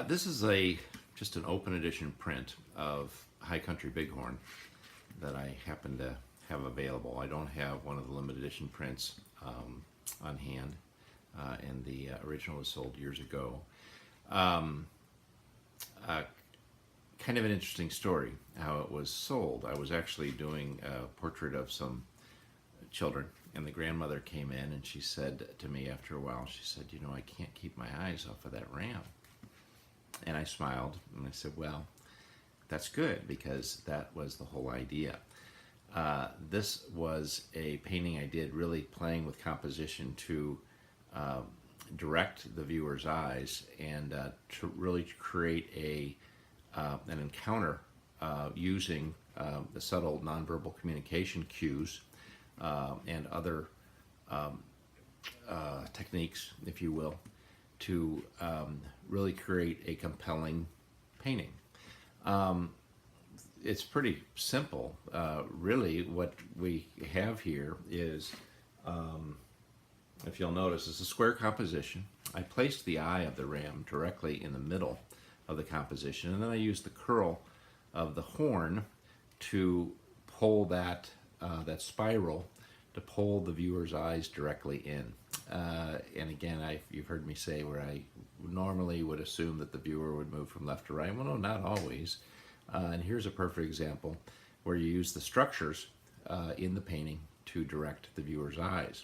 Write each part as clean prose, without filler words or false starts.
This is just an open edition print of Country Bighorn that I happen to have available. I don't have one of the limited edition prints on hand, and the original was sold years ago. Um, uh, Kind of an interesting story how it was sold. I was actually doing a portrait of some children, and the grandmother came in and she said to me after a while, she said, "You know, I can't keep my eyes off of that ram." And I smiled and I said, "Well, that's good because that was the whole idea." This was a painting I did really playing with composition to uh, direct the viewer's eyes and to really create an encounter using the subtle nonverbal communication cues and other techniques, if you will, to really create a compelling painting. Um, it's pretty simple. Really, what we have here is, if you'll notice, it's a square composition. I placed the eye of the ram directly in the middle of the composition, and then I used the curl of the horn to pull that spiral to pull the viewer's eyes directly in. And again, you've heard me say where I normally would assume that the viewer would move from left to right. Well, no, not always. And here's a perfect example where you use the structures in the painting to direct the viewer's eyes.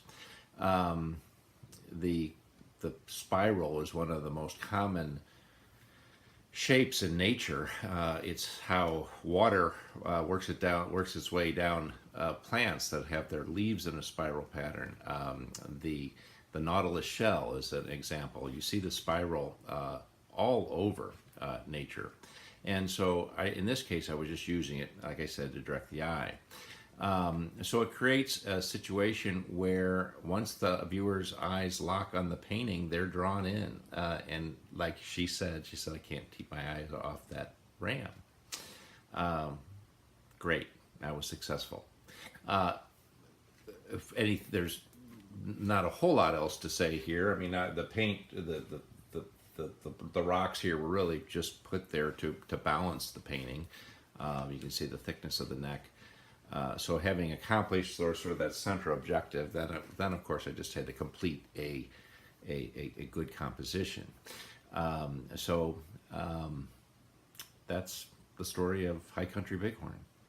The spiral is one of the most common shapes in nature. It's how water works its way down plants that have their leaves in a spiral pattern. The nautilus shell is an example. You see the spiral all over nature. And so in this case, I was just using it, like I said, to direct the eye. So it creates a situation where once the viewer's eyes lock on the painting, they're drawn in. And like she said, I can't keep my eyes off that ram. Great, I was successful. There's not a whole lot else to say here. I mean, the paint, the rocks here were really just put there to balance the painting. You can see the thickness of the neck. So having accomplished sort of that center objective, then of course I just had to complete a good composition. So that's the story of Country Bighorn.